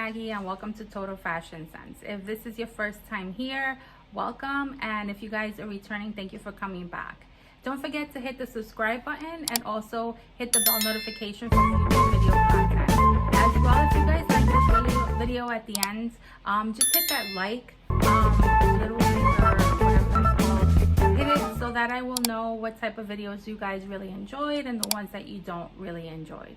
Maggie and welcome to Totalfashionzents. If this is your first time here, welcome, and if you guys are returning, thank you for coming back. Don't forget to hit the subscribe button and also hit the bell notification for future video content. As well, if you guys like this video at the end, just hit that like, little finger, whatever it's called. Hit it so that I will know what type of videos you guys really enjoyed and the ones that you don't really enjoy.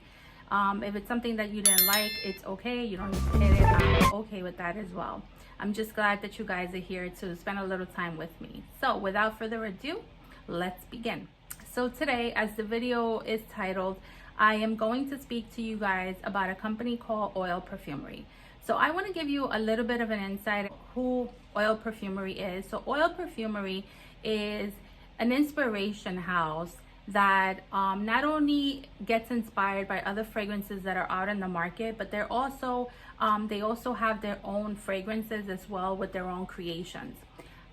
If it's something that you didn't like, it's okay. You don't need to hit it. I'm okay with that as well. I'm just glad that you guys are here to spend a little time with me. So without further ado, let's begin. So today, as the video is titled, I am going to speak to you guys about a company called Oil Perfumery. So I want to give you a little bit of an insight who Oil Perfumery is. So Oil Perfumery is an inspiration house that not only gets inspired by other fragrances that are out in the market, but they also have their own fragrances as well with their own creations.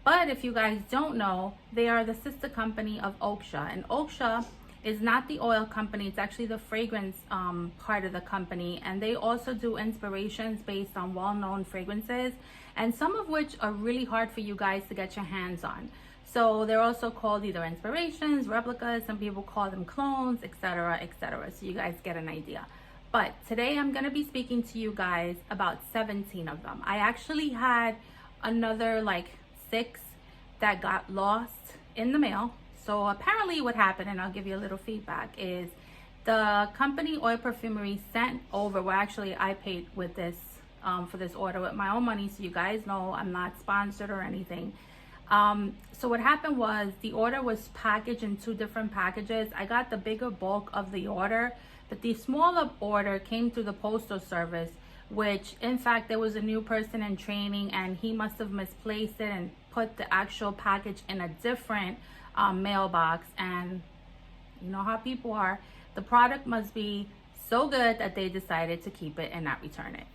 But if you guys don't know, they are the sister company of Oksha, and Oksha is not the oil company, it's actually the fragrance part of the company, and they also do inspirations based on well-known fragrances, and some of which are really hard for you guys to get your hands on. So they're also called either inspirations, replicas, some people call them clones, etc., etc. So you guys get an idea. But today I'm going to be speaking to you guys about 17 of them. I actually had another like 6 that got lost in the mail. So apparently what happened, and I'll give you a little feedback, is the company Oil Perfumery sent over, well actually I paid with this for this order with my own money, so you guys know I'm not sponsored or anything. So what happened was the order was packaged in 2 different packages. I got the bigger bulk of the order, but the smaller order came through the postal service, which in fact there was a new person in training and he must have misplaced it and put the actual package in a different mailbox. And you know how people are, the product must be so good that they decided to keep it and not return it.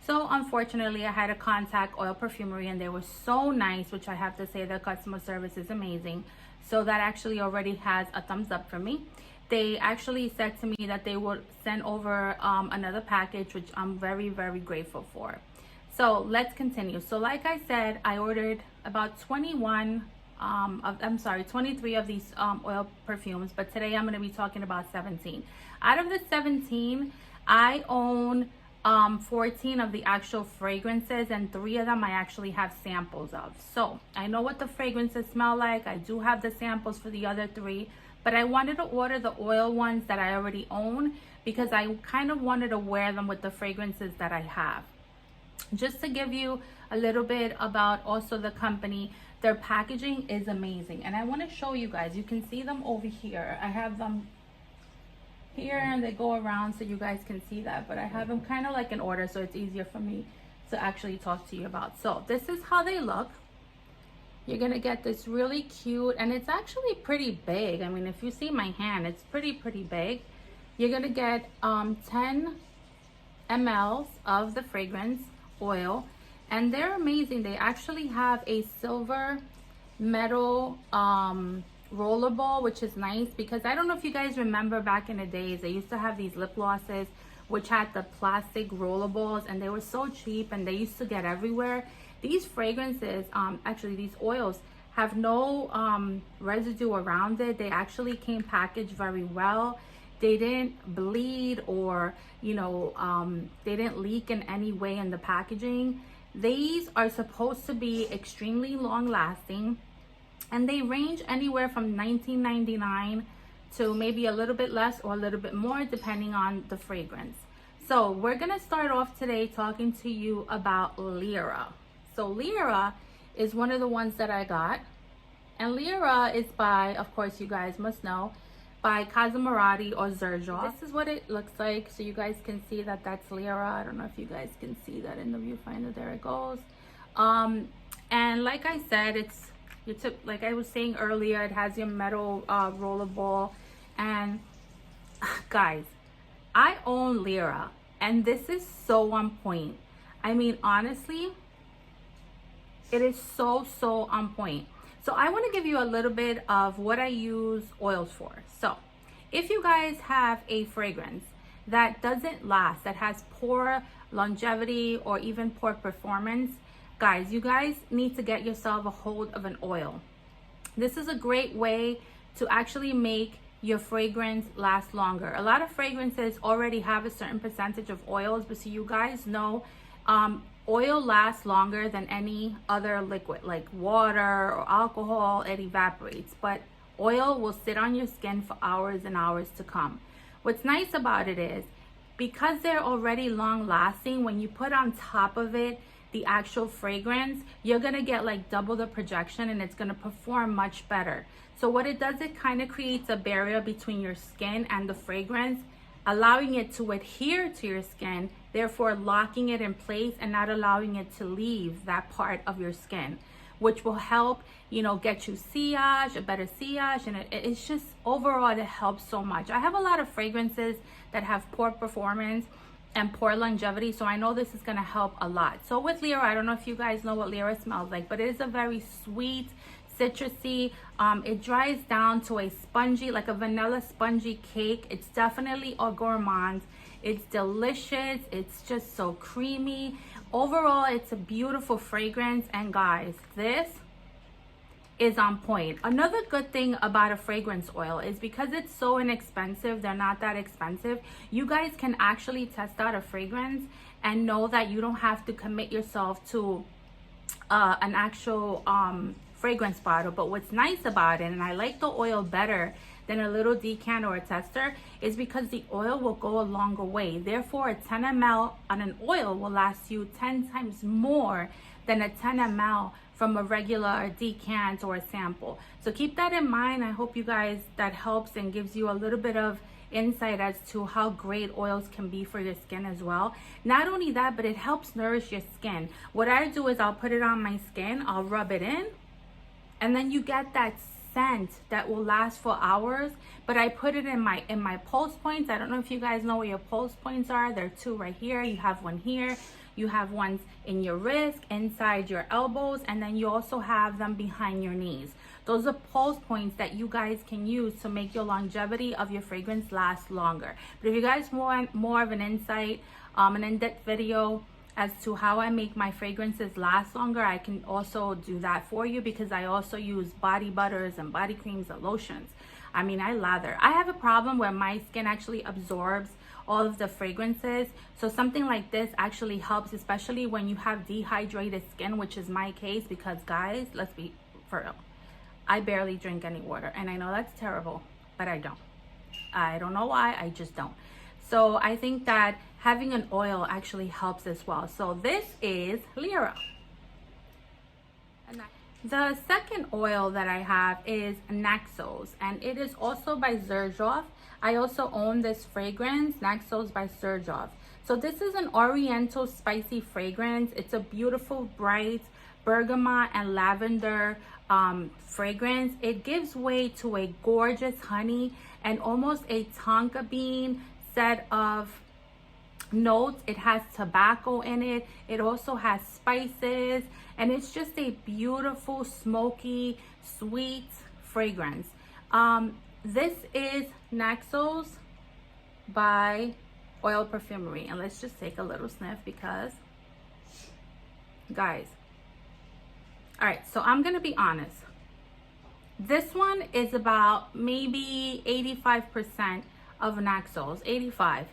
So unfortunately, I had to contact Oil Perfumery and they were so nice, which I have to say their customer service is amazing. So that actually already has a thumbs up for me. They actually said to me that they would send over another package, which I'm very, very grateful for. So let's continue. So like I said, I ordered about 23 of these oil perfumes, but today I'm going to be talking about 17. Out of the 17, I own 14 of the actual fragrances, and 3 of them I actually have samples of. So I know what the fragrances smell like. I do have the samples for the other 3, but I wanted to order the oil ones that I already own because I kind of wanted to wear them with the fragrances that I have. Just to give you a little bit about also the company, their packaging is amazing, and I want to show you guys. You can see them over here. I have them here and they go around so you guys can see that, but I have them kind of like in order so it's easier for me to actually talk to you about. So this is how they look. You're gonna get this really cute, and it's actually pretty big. I mean, if you see my hand, it's pretty big. You're gonna get 10 mLs of the fragrance oil, and they're amazing. They actually have a silver metal rollerball, which is nice because I don't know if you guys remember back in the days, they used to have these lip glosses which had the plastic rollerballs, and they were so cheap and they used to get everywhere. These fragrances, actually these oils, have no residue around it. They actually came packaged very well. They didn't bleed or, you know, they didn't leak in any way in the packaging. These are supposed to be extremely long lasting, and they range anywhere from $19.99 to maybe a little bit less or a little bit more depending on the fragrance. So we're gonna start off today talking to you about Lira. So Lira is one of the ones that I got, and Lira is by, of course you guys must know, by Cosmomarati or Xerjoff. This is what it looks like, so you guys can see that that's Lira. I don't know if you guys can see that in the viewfinder. There it goes. And like I said, like I was saying earlier, it has your metal rollerball. And guys, I own Lira, and this is so on point. I mean, honestly, it is so on point. So I want to give you a little bit of what I use oils for. So if you guys have a fragrance that doesn't last, that has poor longevity, or even poor performance, guys, you guys need to get yourself a hold of an oil. This is a great way to actually make your fragrance last longer. A lot of fragrances already have a certain percentage of oils, but so you guys know, oil lasts longer than any other liquid, like water or alcohol. It evaporates, but oil will sit on your skin for hours and hours to come. What's nice about it is, because they're already long lasting, when you put on top of it the actual fragrance, you're gonna get like double the projection, and it's gonna perform much better. So what it does, it kind of creates a barrier between your skin and the fragrance, allowing it to adhere to your skin, therefore locking it in place and not allowing it to leave that part of your skin, which will help, you know, get you sillage, a better sillage, and it's just overall, it helps so much. I have a lot of fragrances that have poor performance and poor longevity, so I know this is going to help a lot. So with Lira, I don't know if you guys know what Lira smells like, but it is a very sweet, citrusy. It dries down to a spongy, like a vanilla spongy cake. It's definitely a gourmand. It's delicious. It's just so creamy. Overall, it's a beautiful fragrance, and guys, this is on point. Another good thing about a fragrance oil is, because it's so inexpensive, they're not that expensive, you guys can actually test out a fragrance and know that you don't have to commit yourself to an actual fragrance bottle. But what's nice about it, and I like the oil better than a little decanter or a tester, is because the oil will go a longer way. Therefore, a 10 ml on an oil will last you 10 times more than a 10 ml from a regular decant or a sample. So keep that in mind. I hope you guys, that helps and gives you a little bit of insight as to how great oils can be for your skin as well. Not only that, but it helps nourish your skin. What I do is I'll put it on my skin, I'll rub it in, and then you get that scent that will last for hours. But I put it in my pulse points. I don't know if you guys know where your pulse points are. There are two right here. You have one here. You have ones in your wrist, inside your elbows, and then you also have them behind your knees. Those are pulse points that you guys can use to make your longevity of your fragrance last longer. But if you guys want more of an insight, an in-depth video as to how I make my fragrances last longer, I can also do that for you, because I also use body butters and body creams and lotions. I mean, I lather. I have a problem where my skin actually absorbs all of the fragrances, so something like this actually helps, especially when you have dehydrated skin, which is my case, because guys, let's be for real, I barely drink any water, and I know that's terrible, but I don't know why, I just don't. So I think that having an oil actually helps as well. So this is Lira. The second oil that I have is Naxos, and it is also by Xerjoff. I also own this fragrance, Naxos by Xerjoff. So this is an oriental spicy fragrance. It's a beautiful, bright bergamot and lavender fragrance. It gives way to a gorgeous honey and almost a tonka bean set of notes. It has tobacco in it. It also has spices, and it's just a beautiful, smoky, sweet fragrance. This is Naxos by Oil Perfumery, and let's just take a little sniff, because guys, all right, so I'm gonna be honest, this one is about maybe 85% of Naxos, 85.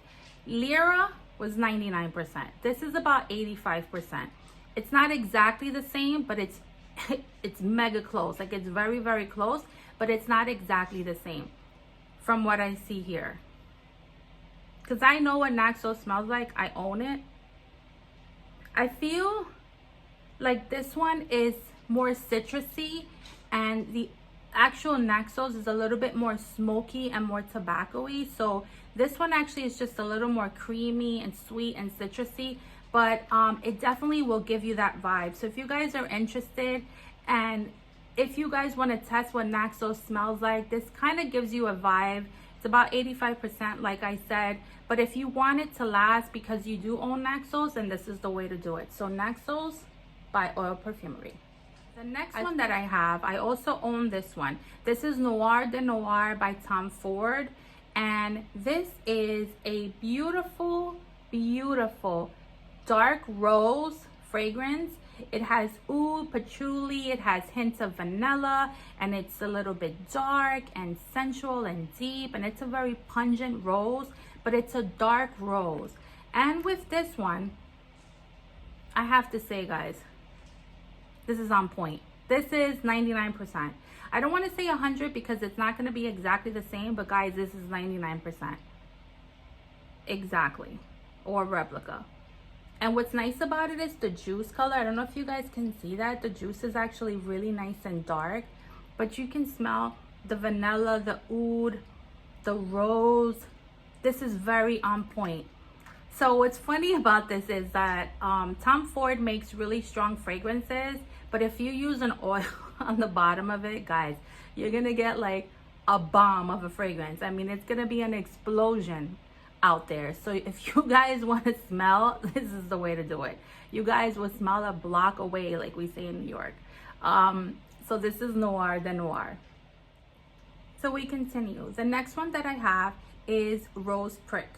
Lira was 99%. This is about 85%. It's not exactly the same, but it's mega close. Like, it's very, very close, but it's not exactly the same from what I see here. Because I know what Naxos smells like. I own it. I feel like this one is more citrusy, and the actual Naxos is a little bit more smoky and more tobacco-y. So this one actually is just a little more creamy and sweet and citrusy, but it definitely will give you that vibe. So if you guys are interested, and if you guys want to test what Naxos smells like, this kind of gives you a vibe. It's about 85%, like I said, but if you want it to last, because you do own Naxos, then this is the way to do it. So Naxos by Oil Perfumery. The next one that I have, I also own this one. This is Noir de Noir by Tom Ford, and this is a beautiful, beautiful dark rose fragrance. It has oud, patchouli, it has hints of vanilla, and it's a little bit dark and sensual and deep, and it's a very pungent rose, but it's a dark rose. And with this one, I have to say, guys, this is on point. This is 99%. I don't want to say 100 because it's not going to be exactly the same, but guys, this is 99%. Exactly. Or replica. And what's nice about it is the juice color. I don't know if you guys can see that. The juice is actually really nice and dark, but you can smell the vanilla, the oud, the rose. This is very on point. So what's funny about this is that Tom Ford makes really strong fragrances, but if you use an oil on the bottom of it, guys, you're gonna get like a bomb of a fragrance. I mean, it's gonna be an explosion out there. So if you guys want to smell, this is the way to do it. You guys will smell a block away, like we say in New York. So this is Noir, the Noir. So we continue. The next one that I have is Rose Prick.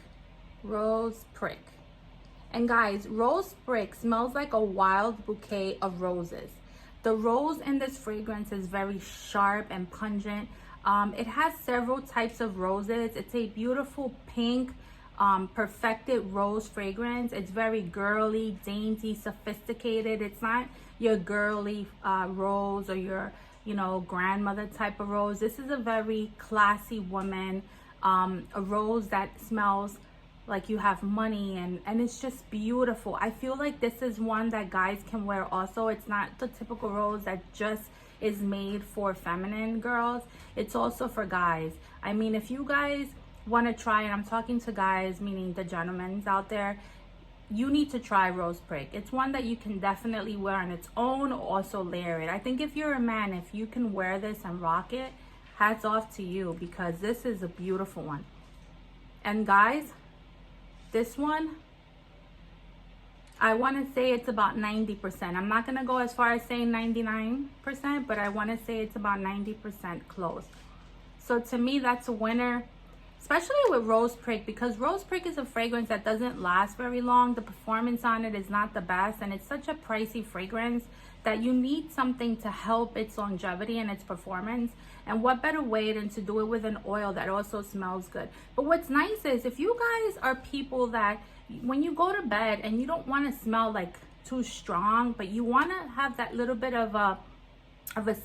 Rose Prick. And guys, Rose Prick smells like a wild bouquet of roses. The rose in this fragrance is very sharp and pungent. It has several types of roses. It's a beautiful pink, perfected rose fragrance. It's very girly, dainty, sophisticated. It's not your girly rose or your, you know, grandmother type of rose. This is a very classy woman, a rose that smells like you have money, and it's just beautiful. I feel like this is one that guys can wear also. It's not the typical rose that just is made for feminine girls. It's also for guys. I mean, if you guys want to try, and I'm talking to guys, meaning the gentlemen out there, you need to try Rose Prick. It's one that you can definitely wear on its own, or also layer it. I think if you're a man, if you can wear this and rock it, hats off to you, because this is a beautiful one. And guys, this one, I want to say it's about 90%. I'm not going to go as far as saying 99%, but I want to say it's about 90% close. So to me, that's a winner, especially with Rose Prick, because Rose Prick is a fragrance that doesn't last very long. The performance on it is not the best, and it's such a pricey fragrance that you need something to help its longevity and its performance. And what better way than to do it with an oil that also smells good. But what's nice is, if you guys are people that when you go to bed and you don't want to smell like too strong, but you want to have that little bit of a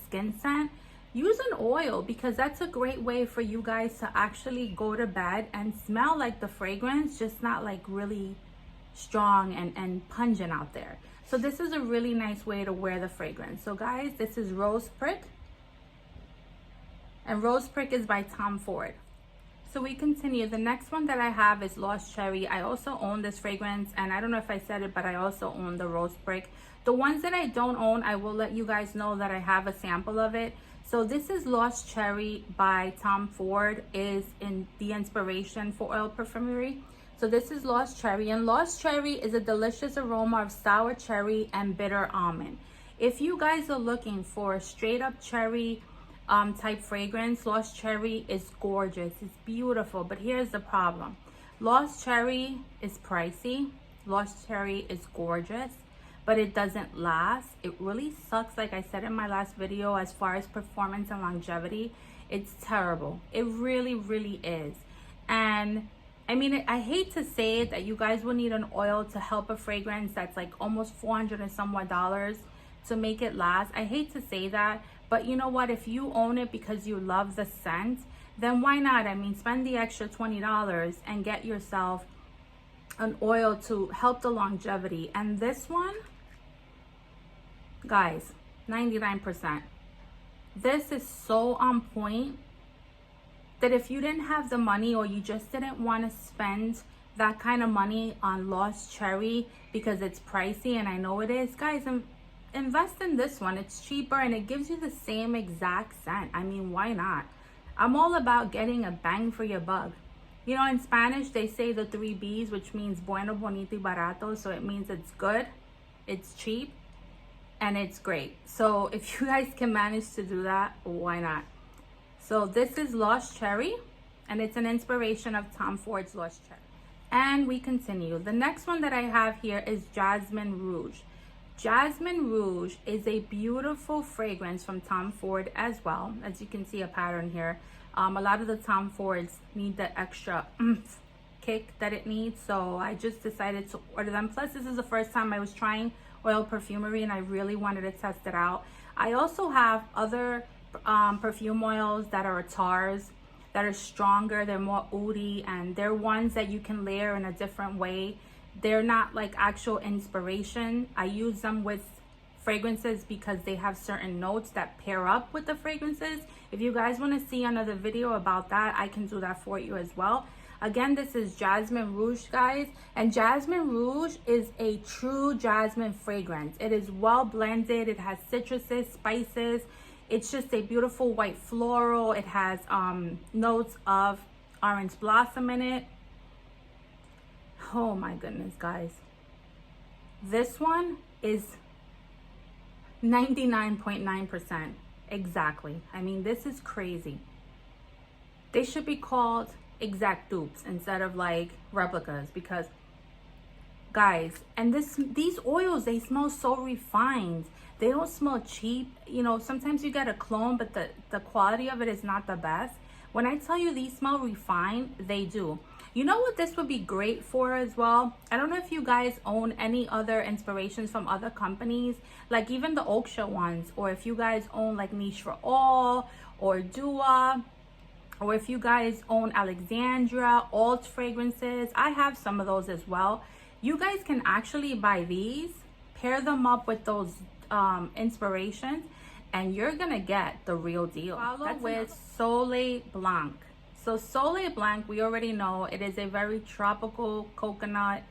skin scent, use an oil, because that's a great way for you guys to actually go to bed and smell like the fragrance, just not like really strong and pungent out there. So this is a really nice way to wear the fragrance. So guys, this is Rose Prick, and Rose Prick is by Tom Ford. So we continue. The next one that I have is Lost Cherry. I also own this fragrance, and I don't know if I said it, but I also own the Rose Prick. The ones that I don't own, I will let you guys know that I have a sample of it. So this is Lost Cherry by Tom Ford, is in the inspiration for Oil Perfumery. So this is Lost Cherry, and Lost Cherry is a delicious aroma of sour cherry and bitter almond. If you guys are looking for a straight up cherry type fragrance, Lost Cherry is gorgeous. It's beautiful, but here's the problem. Lost Cherry is pricey. Lost Cherry is gorgeous, but it doesn't last. It really sucks, like I said in my last video, as far as performance and longevity. It's terrible. It really, really is. And I mean, I hate to say it, that you guys will need an oil to help a fragrance that's like almost $400 and somewhat to make it last. I hate to say that, but you know what? If you own it because you love the scent, then why not? I mean, spend the extra $20 and get yourself an oil to help the longevity. And this one, guys, 99%. This is so on point that if you didn't have the money, or you just didn't want to spend that kind of money on Lost Cherry because it's pricey, and I know it is, guys, invest in this one. It's cheaper and it gives you the same exact scent. I mean, why not? I'm all about getting a bang for your buck. You know, in Spanish, they say the 3 B's, which means bueno, bonito, y barato. So it means it's good, it's cheap, and it's great. So if you guys can manage to do that, why not? So this is Lost Cherry, and it's an inspiration of Tom Ford's Lost Cherry. And we continue. The next one that I have here is Jasmine Rouge. Jasmine Rouge is a beautiful fragrance from Tom Ford as well. As you can see a pattern here. A lot of the Tom Fords need the extra kick that it needs. So I just decided to order them. Plus, this is the first time I was trying Oil Perfumery and I really wanted to test it out. I also have other perfume oils that are tars, that are stronger, they're more oody, and they're ones that you can layer in a different way. They're not like actual inspiration. I use them with fragrances because they have certain notes that pair up with the fragrances. If you guys want to see another video about that, I can do that for you as well. Again, this is Jasmine Rouge, guys, and Jasmine Rouge is a true jasmine fragrance. It is well blended. It has citruses, spices. It's just a beautiful white floral. It has notes of orange blossom in it. Oh my goodness, guys. This one is 99.9%. Exactly. I mean, this is crazy. They should be called exact dupes instead of like replicas, because guys, and these oils, they smell so refined. They don't smell cheap. You know, sometimes you get a clone, but the quality of it is not the best. When I tell you these smell refined, they do. You know what this would be great for as well? I don't know if you guys own any other inspirations from other companies, like even the Oaksha ones, or if you guys own like Niche for All or Dua, or if you guys own Alexandra, Alt fragrances. I have some of those as well. You guys can actually buy these, pair them up with those inspirations, and you're gonna get the real deal. Follow with Soleil Blanc. So Soleil Blanc, we already know it is a very tropical coconut,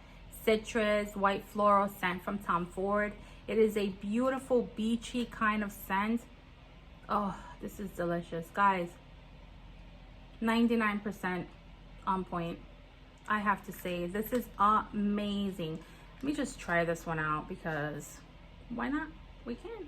citrus, white floral scent from Tom Ford. It is a beautiful beachy kind of scent. Oh, this is delicious, guys. 99% on point. I have to say, this is amazing. Let me just try this one out, because why not? We can.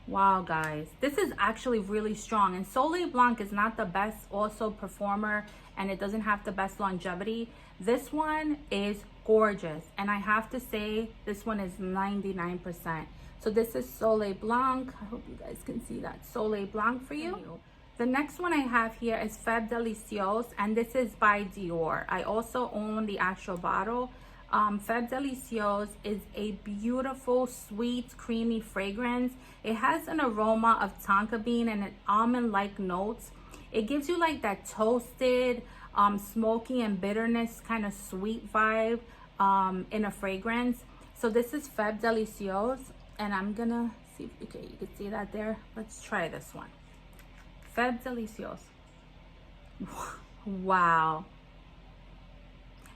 Wow, guys, this is actually really strong. And Soleil Blanc is not the best also performer, and it doesn't have the best longevity. This one is gorgeous, and I have to say this one is 99%. So this is Soleil Blanc. I hope you guys can see that Soleil Blanc for you. The next one I have here is Femme Delicios, and this is by Dior. I also own the actual bottle. Femme Delicios is a beautiful, sweet, creamy fragrance. It has an aroma of tonka bean and an almond-like notes. It gives you like that toasted, smoky and bitterness kind of sweet vibe in a fragrance. So this is Femme Delicios, and I'm gonna see, okay, you can see that there. Let's try this one. Femme Delicios. Wow.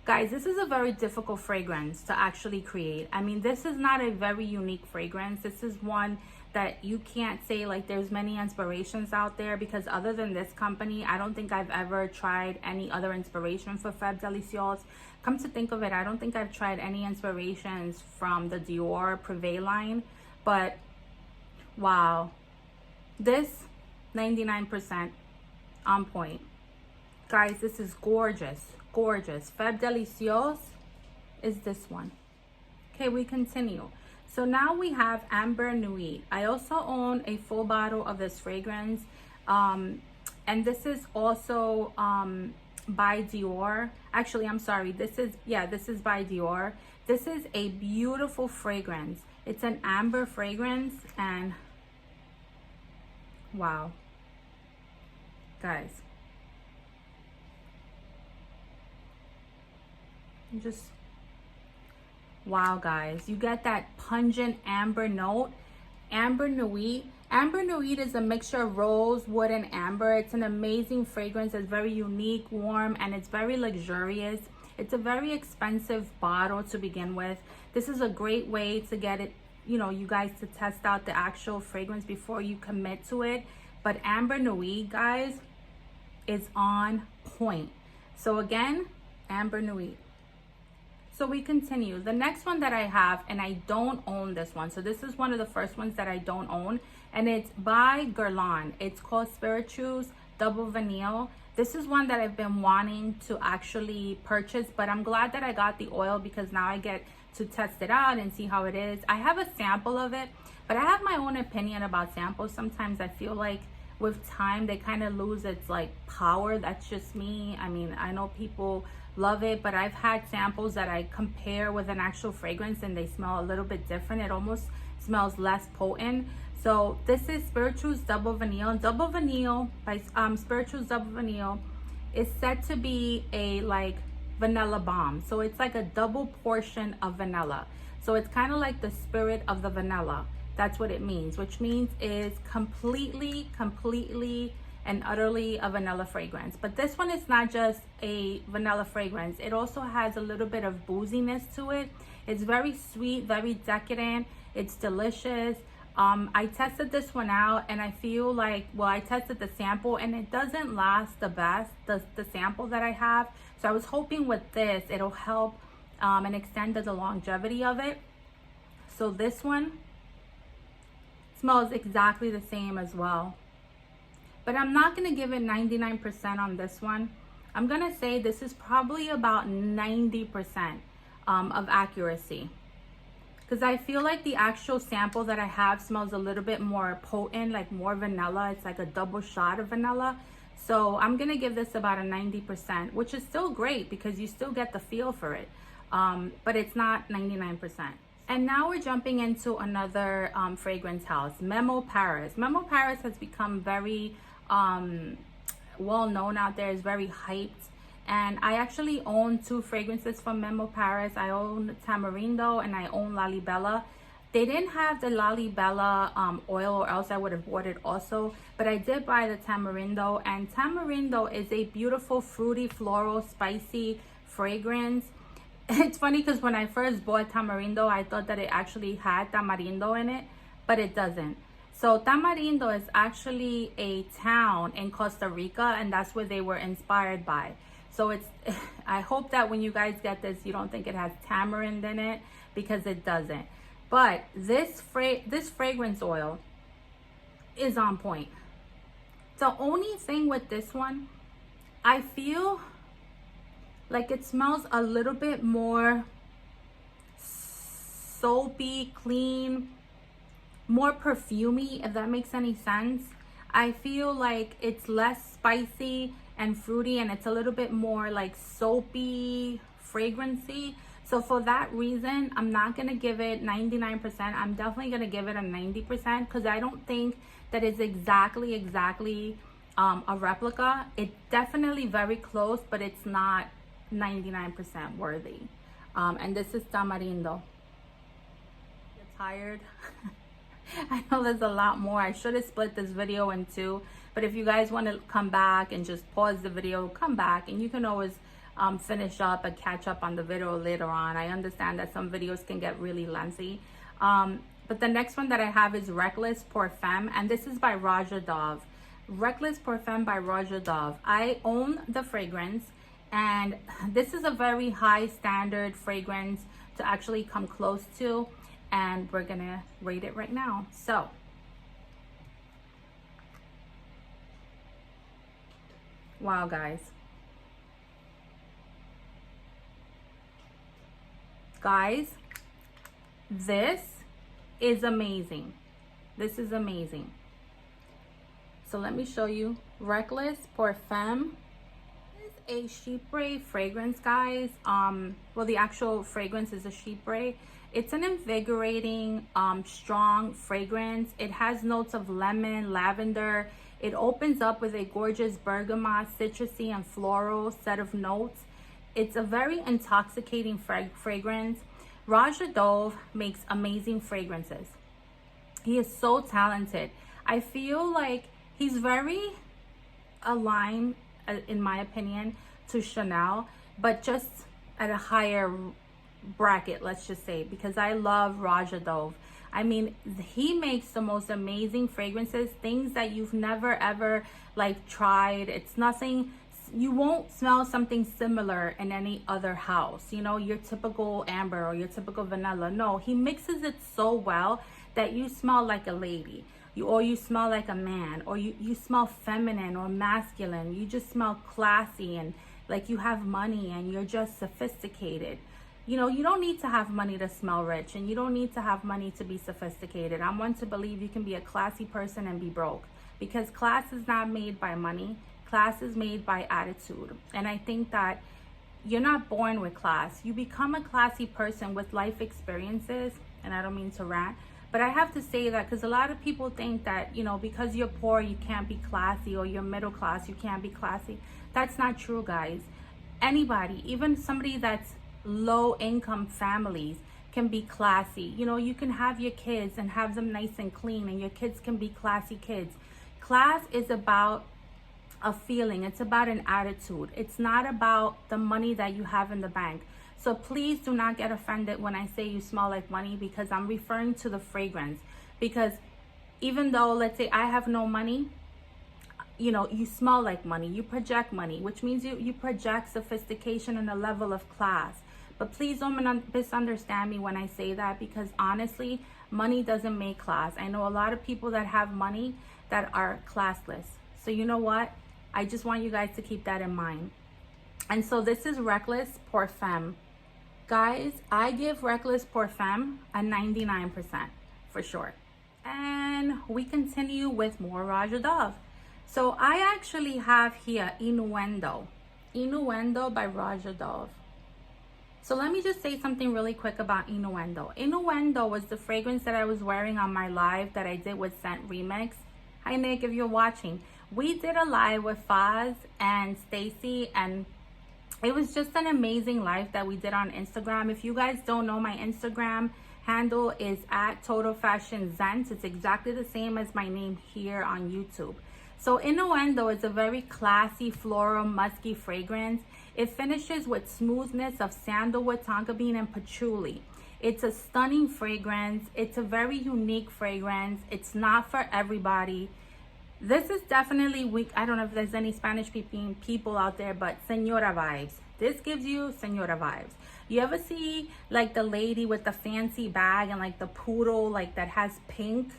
Guys, this is a very difficult fragrance to actually create. I mean, this is not a very unique fragrance. This is one that you can't say like there's many inspirations out there, because other than this company, I don't think I've ever tried any other inspiration for Femme Delicios. Come to think of it, I don't think I've tried any inspirations from the Dior Privé line, but wow, this 99% on point. Guys, this is gorgeous. Gorgeous. Femme Delicios is this one. Okay, we continue. So now we have Amber Nuit. I also own a full bottle of this fragrance, and this is also by Dior. Actually, I'm sorry, this is by Dior. This is a beautiful fragrance. It's an amber fragrance, and wow, guys, just wow, guys, you get that pungent amber note. Amber Nuit. Amber Nuit is a mixture of rose, wood, and amber. It's an amazing fragrance. It's very unique, warm, and it's very luxurious. It's a very expensive bottle to begin with. This is a great way to get it, you know, you guys to test out the actual fragrance before you commit to it. But Amber Nuit, guys, is on point. So again, Amber Nuit. So we continue. The next one that I have, and I don't own this one. So this is one of the first ones that I don't own, and it's by Garland. It's called Spiritueuse Double Vanille. This is one that I've been wanting to actually purchase, but I'm glad that I got the oil because now I get to test it out and see how it is. I have a sample of it, but I have my own opinion about samples. Sometimes I feel like with time they kind of lose its like power. That's just me. I mean, I know people love it, but I've had samples that I compare with an actual fragrance and they smell a little bit different. It almost smells less potent. So this is Spirituals Double Vanille. Double Vanille by Spirituals Double Vanille is said to be a like vanilla bomb. So it's like a double portion of vanilla. So it's kind of like the spirit of the vanilla. That's what it means, which means is completely and utterly a vanilla fragrance. But this one is not just a vanilla fragrance. It also has a little bit of booziness to it. It's very sweet, very decadent. It's delicious. I tested this one out and I feel like, well, I tested the sample and it doesn't last the best, the sample that I have. So I was hoping with this, it'll help and extend the longevity of it. So this one smells exactly the same as well. But I'm not gonna give it 99% on this one. I'm gonna say this is probably about 90% of accuracy. Because I feel like the actual sample that I have smells a little bit more potent, like more vanilla. It's like a double shot of vanilla. So I'm going to give this about a 90%, which is still great because you still get the feel for it. But it's not 99%. And now we're jumping into another fragrance house, Memo Paris. Memo Paris has become very well known out there. It's very hyped. And I actually own two fragrances from Memo Paris. I own Tamarindo and I own Lalibela. They didn't have the Lalibela oil, or else I would have bought it also. But I did buy the Tamarindo, and Tamarindo is a beautiful fruity, floral, spicy fragrance. It's funny because when I first bought Tamarindo, I thought that it actually had tamarindo in it, but it doesn't. So Tamarindo is actually a town in Costa Rica, and that's where they were inspired by. So it's, I hope that when you guys get this, you don't think it has tamarind in it, because it doesn't. But this fragrance oil is on point. The only thing with this one, I feel like it smells a little bit more soapy, clean, more perfumey, if that makes any sense. I feel like it's less spicy and fruity, and it's a little bit more like soapy, fragrancy. So for that reason, I'm not gonna give it 99%. I'm definitely gonna give it a 90% because I don't think that it's exactly a replica. It's definitely very close, but it's not 99% worthy. And this is Tamarindo. You're tired. I know there's a lot more. I should have split this video in two, but if you guys want to come back and just pause the video, come back, and you can always finish up and catch up on the video later on. I understand that some videos can get really lengthy. But the next one that I have is Reckless Parfum, and this is by Raja Dove. Reckless Parfum by Raja Dove. I own the fragrance, and this is a very high standard fragrance to actually come close to, and we're gonna rate it right now. So wow, guys, this is amazing. This is amazing. So let me show you. Reckless Parfum is a chypre fragrance, guys. Well, the actual fragrance is a chypre. It's an invigorating, strong fragrance. It has notes of lemon, lavender. It opens up with a gorgeous bergamot, citrusy, and floral set of notes. It's a very intoxicating fragrance. Raja Dove makes amazing fragrances. He is so talented. I feel like he's very aligned, in my opinion, to Chanel, but just at a higher bracket, let's just say, because I love Raja Dove. I mean, he makes the most amazing fragrances, things that you've never ever like tried. It's nothing, you won't smell something similar in any other house, you know, your typical amber or your typical vanilla. No, he mixes it so well that you smell like a lady. or you smell like a man, or you smell feminine or masculine. You just smell classy and like you have money and you're just sophisticated. You know, you don't need to have money to smell rich, and you don't need to have money to be sophisticated. I'm one to believe you can be a classy person and be broke, because class is not made by money. Class is made by attitude. And I think that you're not born with class. You become a classy person with life experiences. And I don't mean to rant, but I have to say that because a lot of people think that, you know, because you're poor, you can't be classy, or you're middle class, you can't be classy. That's not true, guys. Anybody, even somebody that's low income families, can be classy. You know, you can have your kids and have them nice and clean, and your kids can be classy kids. Class is about a feeling. It's about an attitude. It's not about the money that you have in the bank. So please do not get offended when I say you smell like money, because I'm referring to the fragrance. Because even though, let's say I have no money, you know, you smell like money. You project money, which means you project sophistication and a level of class. But please don't misunderstand me when I say that, because honestly, money doesn't make class. I know a lot of people that have money that are classless. So you know what? I just want you guys to keep that in mind. And so this is Reckless Parfum. Guys, I give Reckless Parfum a 99% for sure. And we continue with more Raja Dove. So I actually have here Innuendo. Innuendo by Raja Dove. So let me just say something really quick about Innuendo. Innuendo was the fragrance that I was wearing on my live that I did with Scent Remix. Hi Nick, if you're watching. We did a live with Faz and Stacy, and it was just an amazing live that we did on Instagram. If you guys don't know, my Instagram handle is at Totalfashionzents. It's exactly the same as my name here on YouTube. So Innuendo is a very classy, floral, musky fragrance. It finishes with smoothness of sandalwood, tonka bean, and patchouli. It's a stunning fragrance. It's a very unique fragrance. It's not for everybody. This is definitely weak. I don't know if there's any Spanish speaking people out there, but senora vibes. This gives you senora vibes. You ever see like the lady with the fancy bag and like the poodle like that has pink,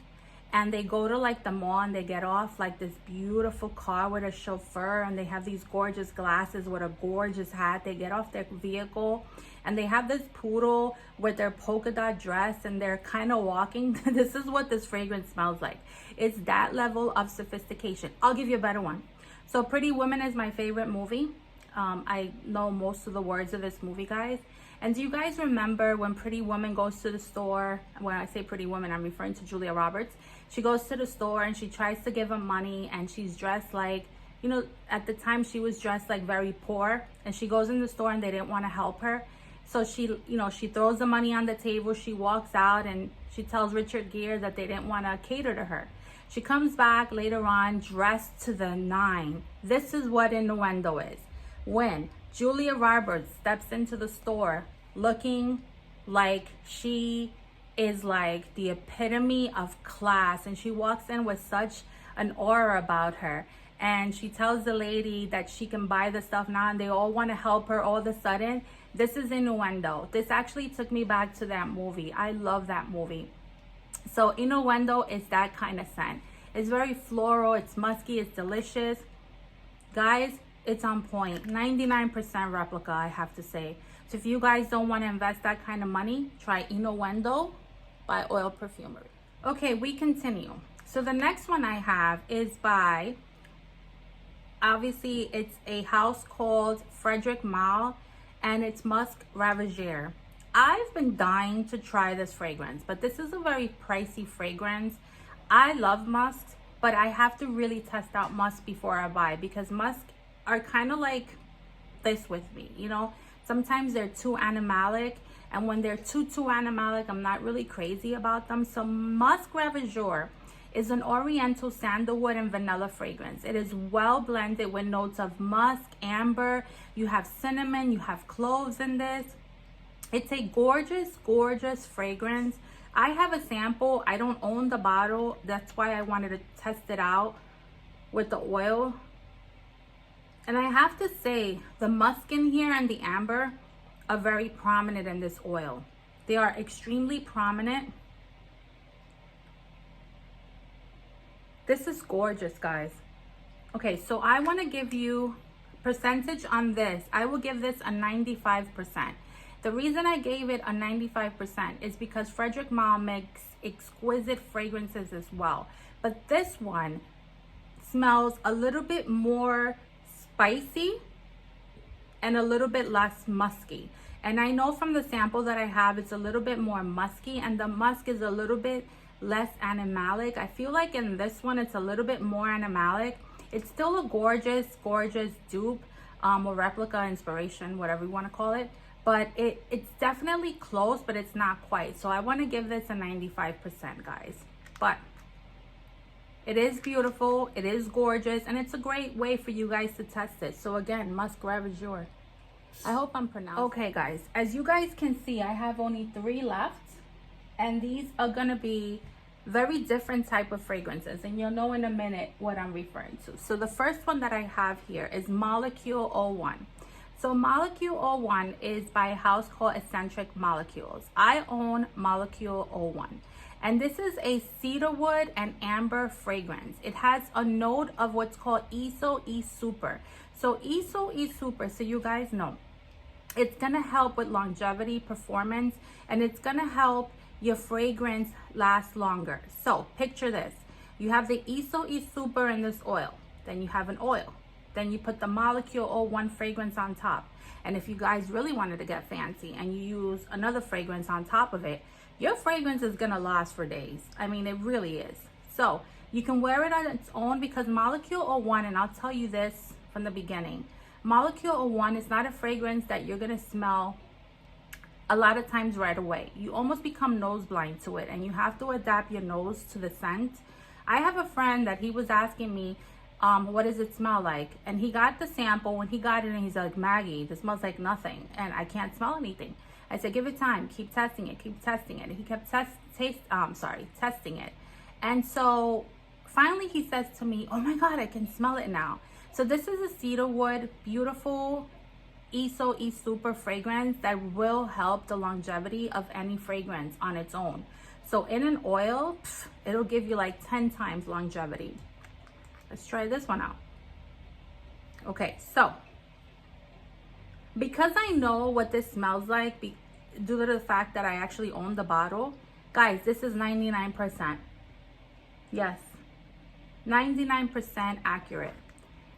and they go to like the mall and they get off like this beautiful car with a chauffeur, and they have these gorgeous glasses with a gorgeous hat. They get off their vehicle and they have this poodle with their polka dot dress, and they're kind of walking. This is what this fragrance smells like. It's that level of sophistication. I'll give you a better one. So Pretty Woman is my favorite movie. I know most of the words of this movie, guys. And do you guys remember when Pretty Woman goes to the store? When I say Pretty Woman, I'm referring to Julia Roberts. She goes to the store and she tries to give him money, and she's dressed like, you know, at the time she was dressed like very poor, and she goes in the store and they didn't want to help her. So she, you know, she throws the money on the table, she walks out, and she tells Richard Gere that they didn't want to cater to her. She comes back later on dressed to the nine. This is what Innuendo is. When Julia Roberts steps into the store looking like she is like the epitome of class, and she walks in with such an aura about her, and she tells the lady that she can buy the stuff now, and they all want to help her all of a sudden. This is Innuendo. This actually took me back to that movie. I love that movie. So Innuendo is that kind of scent. It's very floral, it's musky, it's delicious. Guys, it's on point. 99% replica, I have to say. So if you guys don't want to invest that kind of money, try Innuendo by Oil Perfumery. Okay, we continue. So the next one I have is by, obviously it's a house called Frederic Malle, and it's Muskravijour. I've been dying to try this fragrance, but this is a very pricey fragrance. I love musks, but I have to really test out musk before I buy, because musk are kind of like this with me, you know. Sometimes they're too animalic, and when they're too animalic, I'm not really crazy about them. So Muskravijour is an oriental sandalwood and vanilla fragrance. It is well blended with notes of musk, amber. You have cinnamon, you have cloves in this. It's a gorgeous fragrance. I have a sample. I don't own the bottle. That's why I wanted to test it out with the oil. And I have to say, the musk in here and the amber are very prominent in this oil. They are extremely prominent. This is gorgeous, guys. Okay, so I want to give you percentage on this. I will give this a 95%. The reason I gave it a 95% is because Frederic Malle makes exquisite fragrances as well. But this one smells a little bit more spicy and a little bit less musky. And I know from the sample that I have, it's a little bit more musky, and the musk is a little bit less animalic. I feel like in this one, it's a little bit more animalic. It's still a gorgeous, gorgeous dupe or replica, inspiration, whatever you want to call it. But it's definitely close, but it's not quite. So I want to give this a 95%, guys. But it is beautiful, it is gorgeous, and it's a great way for you guys to test it. So again, Muskravijour. I hope I'm pronouncing. Okay, guys, as you guys can see, I have only 3 left. And these are gonna be very different type of fragrances, and you'll know in a minute what I'm referring to. So the first one that I have here is Molecule 01. So Molecule 01 is by a house called Eccentric Molecules. I own Molecule 01. And this is a cedarwood and amber fragrance. It has a note of what's called ESO E Super. So ESO E Super, so you guys know, it's gonna help with longevity, performance, and it's gonna help your fragrance last longer. So picture this. You have the ESO E Super in this oil. Then you have an oil. Then you put the Molecule 01 fragrance on top. And if you guys really wanted to get fancy and you use another fragrance on top of it, your fragrance is gonna last for days. I mean, it really is. So you can wear it on its own, because Molecule 01, and I'll tell you this from the beginning, Molecule 01 is not a fragrance that you're gonna smell a lot of times right away. You almost become nose blind to it, and you have to adapt your nose to the scent. I have a friend that he was asking me, what does it smell like? And he got the sample. When he got it, and he's like, Maggie, this smells like nothing, and I can't smell anything. I said, give it time, keep testing it, keep testing it. And he kept testing it. And so finally he says to me, oh my God, I can smell it now. So this is a cedarwood, beautiful ESO E Super fragrance that will help the longevity of any fragrance on its own. So in an oil, it'll give you like 10 times longevity. Let's try this one out. Okay, so because I know what this smells like, due to the fact that I actually own the bottle, guys, this is 99%. Yes, 99% accurate.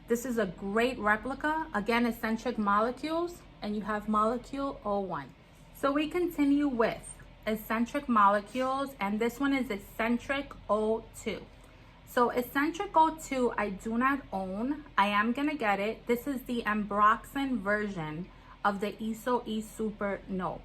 This is a great replica. Again, Eccentric Molecules, and you have Molecule 01. So we continue with Eccentric Molecules, and this one is Eccentric 02. So Eccentric 02, I do not own. I am gonna get it. This is the Ambroxan version of the ESO E Super note.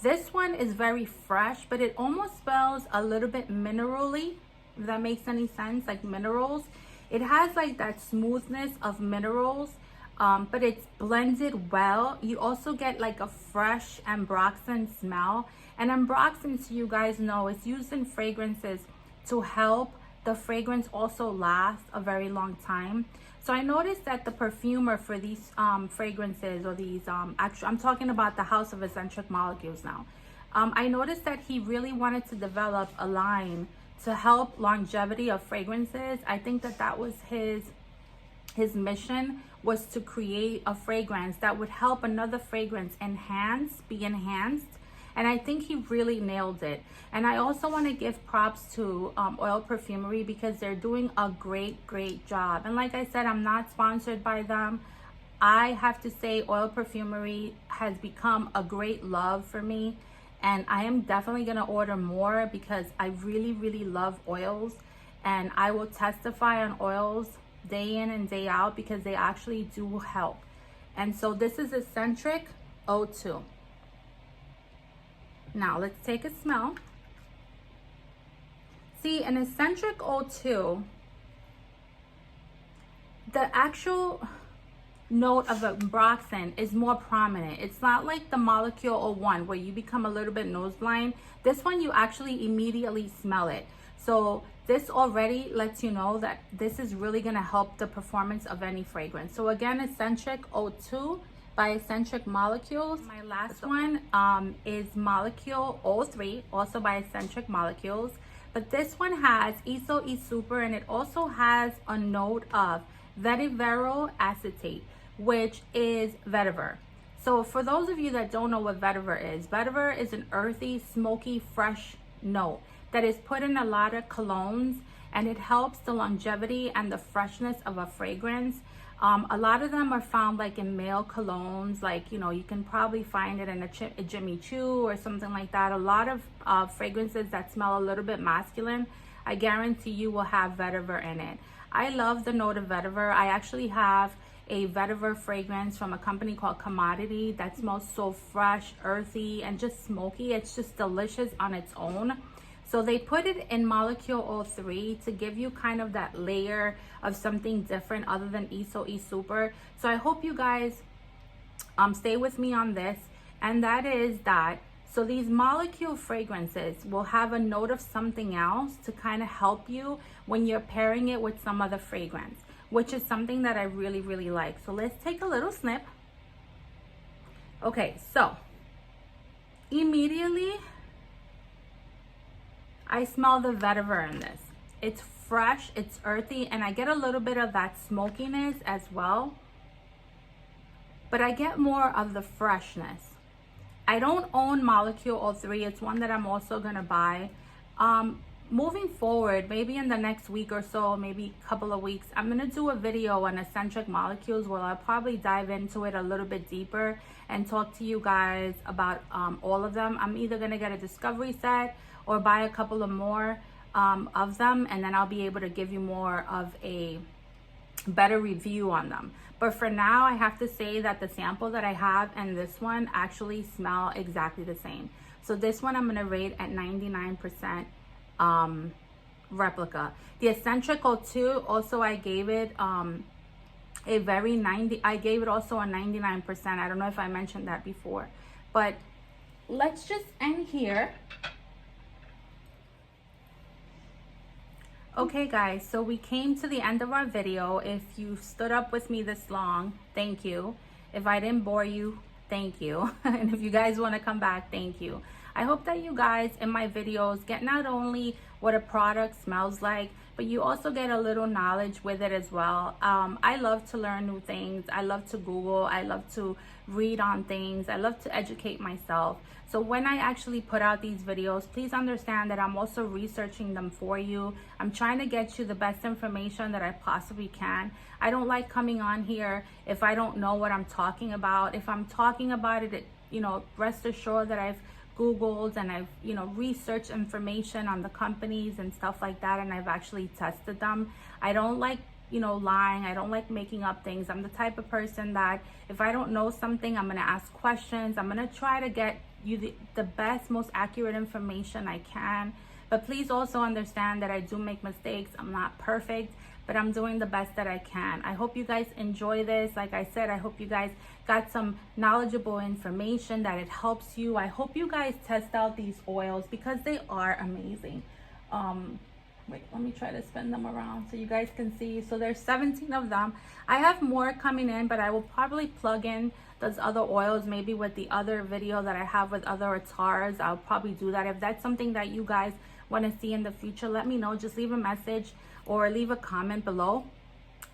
This one is very fresh, but it almost smells a little bit minerally, if that makes any sense, like minerals. It has like that smoothness of minerals, but it's blended well. You also get like a fresh Ambroxan smell. And Ambroxan, so you guys know, it's used in fragrances to help the fragrance also lasts a very long time. So I noticed that the perfumer for these fragrances, or these actually, I'm talking about the House of Eccentric Molecules now. I noticed that he really wanted to develop a line to help longevity of fragrances. I think that that was his mission, was to create a fragrance that would help another fragrance be enhanced. And I think he really nailed it. And I also want to give props to Oil Perfumery, because they're doing a great job. And like I said, I'm not sponsored by them. I have to say Oil Perfumery has become a great love for me. And I am definitely going to order more, because I really love oils. And I will testify on oils day in and day out, because they actually do help. And so this is Eccentric 02. Now let's take a smell. See, in Eccentric 02, the actual note of Ambroxan is more prominent. It's not like the Molecule 01 where you become a little bit nose blind. This one, you actually immediately smell it. So this already lets you know that this is really going to help the performance of any fragrance. So again, Eccentric 02 by Eccentric Molecules. My last one is Molecule 03, also by Eccentric Molecules. But this one has Iso E Super, and it also has a note of vetiver acetate, which is vetiver. So for those of you that don't know what vetiver is an earthy, smoky, fresh note that is put in a lot of colognes, and it helps the longevity and the freshness of a fragrance. A lot of them are found like in male colognes, like, you know, you can probably find it in a Jimmy Choo or something like that. A lot of fragrances that smell a little bit masculine, I guarantee you will have vetiver in it. I love the note of vetiver. I actually have a vetiver fragrance from a company called Commodity that smells so fresh, earthy, and just smoky. It's just delicious on its own. So they put it in molecule 03 to give you kind of that layer of something different other than Iso E Super. So I hope you guys stay with me on this. And that is that, so these molecule fragrances will have a note of something else to kind of help you when you're pairing it with some other fragrance, which is something that I really, really like. So let's take a little snip. Okay, so immediately, I smell the vetiver in this. It's fresh, it's earthy, and I get a little bit of that smokiness as well. But I get more of the freshness. I don't own Molecule 03. It's one that I'm also gonna buy. Moving forward, maybe in the next week or so, maybe a couple of weeks, I'm gonna do a video on eccentric molecules where I'll probably dive into it a little bit deeper and talk to you guys about all of them. I'm either gonna get a discovery set or buy a couple of more of them, and then I'll be able to give you more of a better review on them. But for now, I have to say that the sample that I have and this one actually smell exactly the same. So this one I'm gonna rate at 99% replica. The Eccentric 02, also I gave it I gave it also a 99%. I don't know if I mentioned that before, but let's just end here. Okay guys, so we came to the end of our video. If you stood up with me this long, thank you. If I didn't bore you, thank you. And if you guys want to come back, thank you. I hope that you guys in my videos get not only what a product smells like, but you also get a little knowledge with it as well. I love to learn new things. I love to Google. I love to read on things. I love to educate myself. So when I actually put out these videos, please understand that I'm also researching them for you. I'm trying to get you the best information that I possibly can. I don't like coming on here if I don't know what I'm talking about. If I'm talking about it, you know, rest assured that I've Googled and I've, you know, researched information on the companies and stuff like that, and I've actually tested them. I don't like, you know, lying. I don't like making up things. I'm the type of person that if I don't know something, I'm going to ask questions. I'm going to try to get you the best, most accurate information I can. But please also understand that I do make mistakes. I'm not perfect, but I'm doing the best that I can. I hope you guys enjoy this. Like I said, I hope you guys got some knowledgeable information, that it helps you. I hope you guys test out these oils because they are amazing. Wait, let me try to spin them around so you guys can see. So there's 17 of them. I have more coming in, but I will probably plug in those other oils maybe with the other video that I have with other attars. I'll probably do that. If that's something that you guys want to see in the future, let me know. Just leave a message or leave a comment below.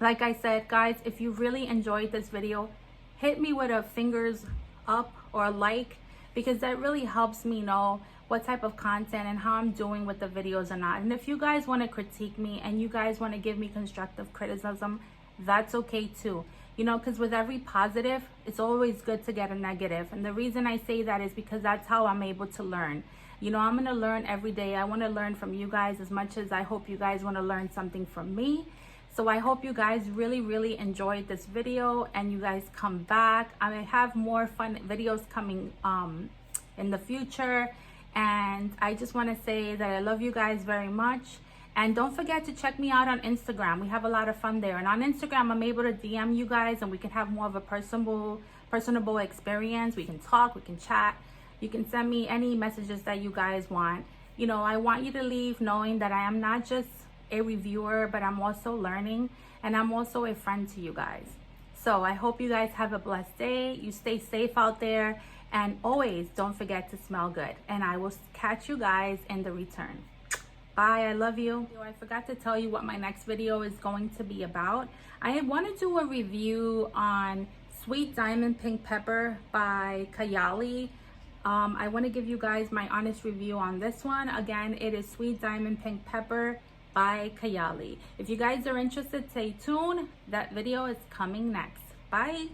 Like I said, guys, if you really enjoyed this video, hit me with a fingers up or a like, because that really helps me know what type of content and how I'm doing with the videos or not. And if you guys want to critique me and you guys want to give me constructive criticism, that's okay too. You know, because with every positive, it's always good to get a negative. And the reason I say that is because that's how I'm able to learn. You know, I'm going to learn every day. I want to learn from you guys as much as I hope you guys want to learn something from me. So I hope you guys really, really enjoyed this video and you guys come back. I have more fun videos coming in the future. And I just want to say that I love you guys very much. And don't forget to check me out on Instagram. We have a lot of fun there. And on Instagram, I'm able to DM you guys and we can have more of a personable experience. We can talk, we can chat. You can send me any messages that you guys want. You know, I want you to leave knowing that I am not just a reviewer, but I'm also learning and I'm also a friend to you guys. So I hope you guys have a blessed day. You stay safe out there, and always don't forget to smell good. And I will catch you guys in the return. Bye, I love you. I forgot to tell you what my next video is going to be about. I want to do a review on Sweet Diamond Pink Pepper by Kayali. I want to give you guys my honest review on this one. Again, it is Sweet Diamond Pink Pepper by Kayali. If you guys are interested, stay tuned. That video is coming next. Bye.